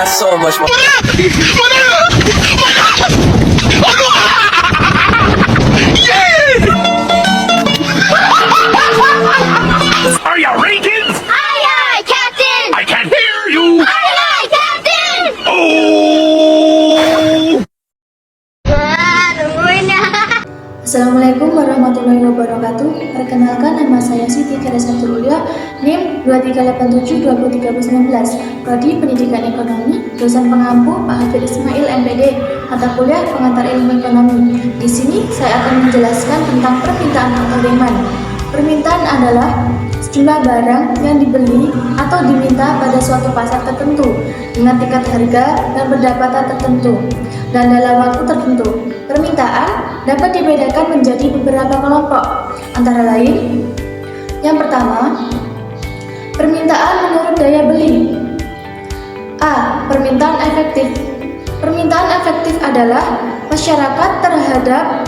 so much more. Are you ready, kids? Aye, aye, Captain! I can't hear you. Aye, aye, Captain! Oh! Assalamualaikum warahmatullahi wabarakatuh. Perkenalkan, nama saya Siti Karasatul Ulia, NIM 2387-2019, Prodi Pendidikan Ekonomi, dosen pengampu Pak Hafid Ismail MPD, mata kuliah pengantar ilmu ekonomi. Di sini saya akan menjelaskan tentang permintaan atau demand. Permintaan adalah sejumlah barang yang dibeli atau diminta pada suatu pasar tertentu dengan tingkat harga dan pendapatan tertentu dan dalam waktu tertentu. Permintaan dapat dibedakan menjadi beberapa kelompok, antara lain: yang pertama, permintaan menurut daya beli. A. Permintaan efektif. Permintaan efektif adalah masyarakat terhadap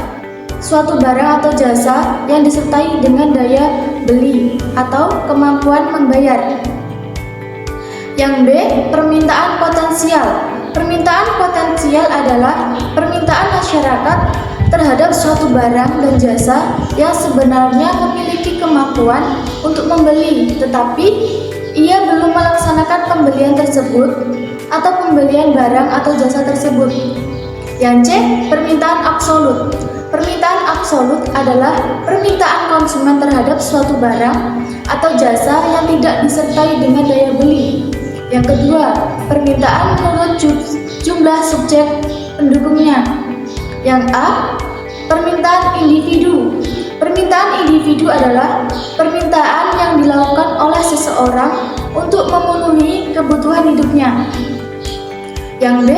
suatu barang atau jasa yang disertai dengan daya beli atau kemampuan membayar. Yang B. Permintaan potensial. Permintaan potensial adalah permintaan masyarakat terhadap suatu barang dan jasa yang sebenarnya memiliki kemampuan untuk membeli, tetapi ia belum melaksanakan pembelian tersebut atau pembelian barang atau jasa tersebut. Yang C. Permintaan absolut. Permintaan absolut adalah permintaan konsumen terhadap suatu barang atau jasa yang tidak disertai dengan daya beli. Yang kedua, permintaan menurut jumlah subjek pendukungnya. Yang A. Permintaan individu. Permintaan individu adalah permintaan yang dilakukan oleh seseorang untuk memenuhi kebutuhan hidupnya. Yang B.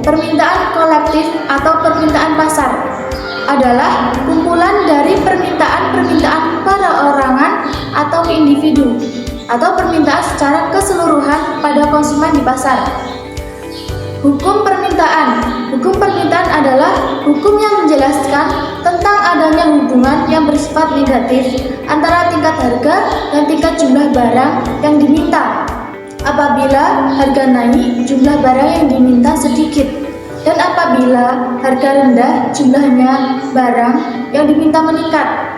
Permintaan kolektif atau permintaan pasar adalah kumpulan dari permintaan perorangan atau individu atau permintaan secara keseluruhan pada konsumen di pasar. Hukum permintaan. Hukum permintaan adalah hukum yang menjelaskan tentang adanya hubungan yang bersifat negatif antara tingkat harga dan tingkat jumlah barang yang diminta. Apabila harga naik, jumlah barang yang diminta sedikit, dan apabila harga rendah, jumlahnya barang yang diminta meningkat.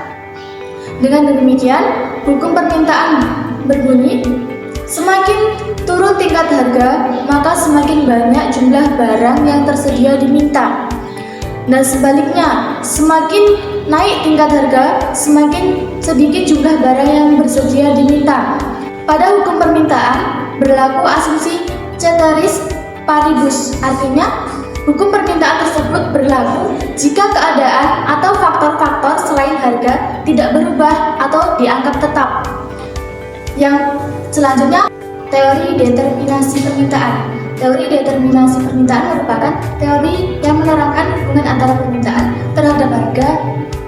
Dengan demikian, hukum permintaan berbunyi, semakin turun tingkat harga, maka semakin banyak jumlah barang yang tersedia diminta. Dan sebaliknya, semakin naik tingkat harga, semakin sedikit jumlah barang yang bersedia diminta. Pada hukum permintaan, berlaku asumsi ceteris paribus, artinya hukum permintaan tersebut berlaku jika keadaan atau faktor-faktor selain harga tidak berubah atau dianggap tetap. Yang selanjutnya, teori determinasi permintaan. Teori determinasi permintaan merupakan teori yang menerangkan hubungan antara permintaan terhadap harga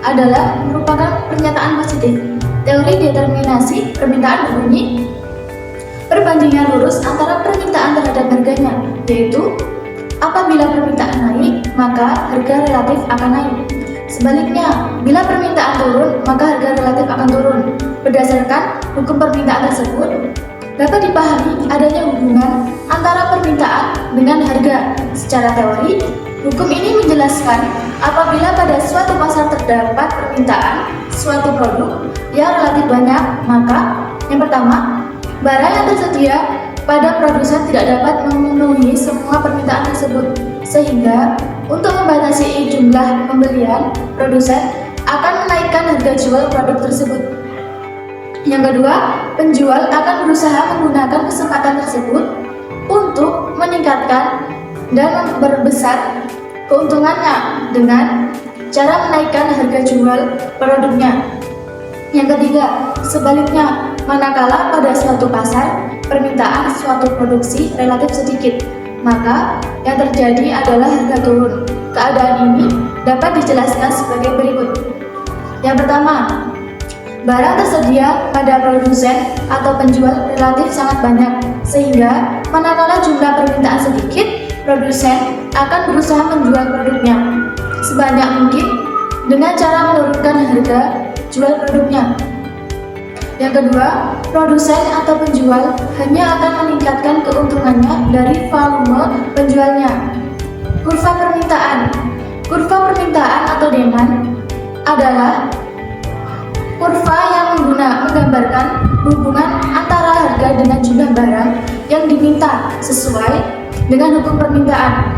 adalah merupakan pernyataan positif. Teori determinasi permintaan berbunyi, perbandingan lurus antara permintaan terhadap harganya, yaitu apabila permintaan naik, maka harga relatif akan naik. Sebaliknya, bila permintaan turun, maka harga relatif akan turun. Berdasarkan hukum permintaan tersebut, dapat dipahami adanya hubungan antara permintaan dengan harga. Secara teori, hukum ini menjelaskan apabila pada suatu pasar terdapat permintaan suatu produk yang relatif banyak, maka yang pertama, barang yang tersedia pada produsen tidak dapat memenuhi semua permintaan tersebut, sehingga untuk membatasi jumlah pembelian, produsen akan menaikkan harga jual produk tersebut. Yang kedua, penjual akan berusaha menggunakan kesempatan tersebut untuk meningkatkan dan memperbesar keuntungannya dengan cara menaikkan harga jual produknya. Yang ketiga, sebaliknya, manakala pada suatu pasar permintaan suatu produksi relatif sedikit, maka yang terjadi adalah harga turun. Keadaan ini dapat dijelaskan sebagai berikut. Yang pertama, barang tersedia pada produsen atau penjual relatif sangat banyak, sehingga manakala jumlah permintaan sedikit, produsen akan berusaha menjual produknya sebanyak mungkin dengan cara menurunkan harga jual produknya. Yang kedua, produsen atau penjual hanya akan meningkatkan keuntungannya dari volume penjualnya. Kurva permintaan. Kurva permintaan atau demand adalah kurva yang menggambarkan hubungan antara harga dengan jumlah barang yang diminta sesuai dengan hukum permintaan.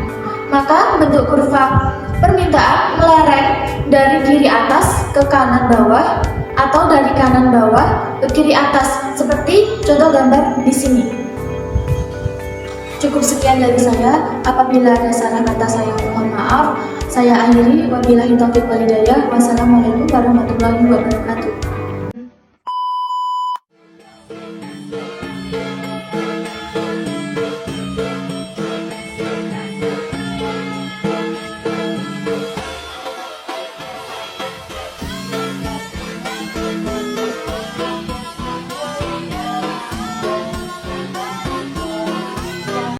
Maka bentuk kurva permintaan melereng dari kiri atas ke kanan bawah atau dari kanan bawah ke kiri atas seperti contoh gambar di sini. Cukup sekian dari saya. Apabila ada salah kata saya mohon maaf. Saya akhiri. Wabillahi taufiq wal hidayah. Wassalamualaikum warahmatullahi wabarakatuh.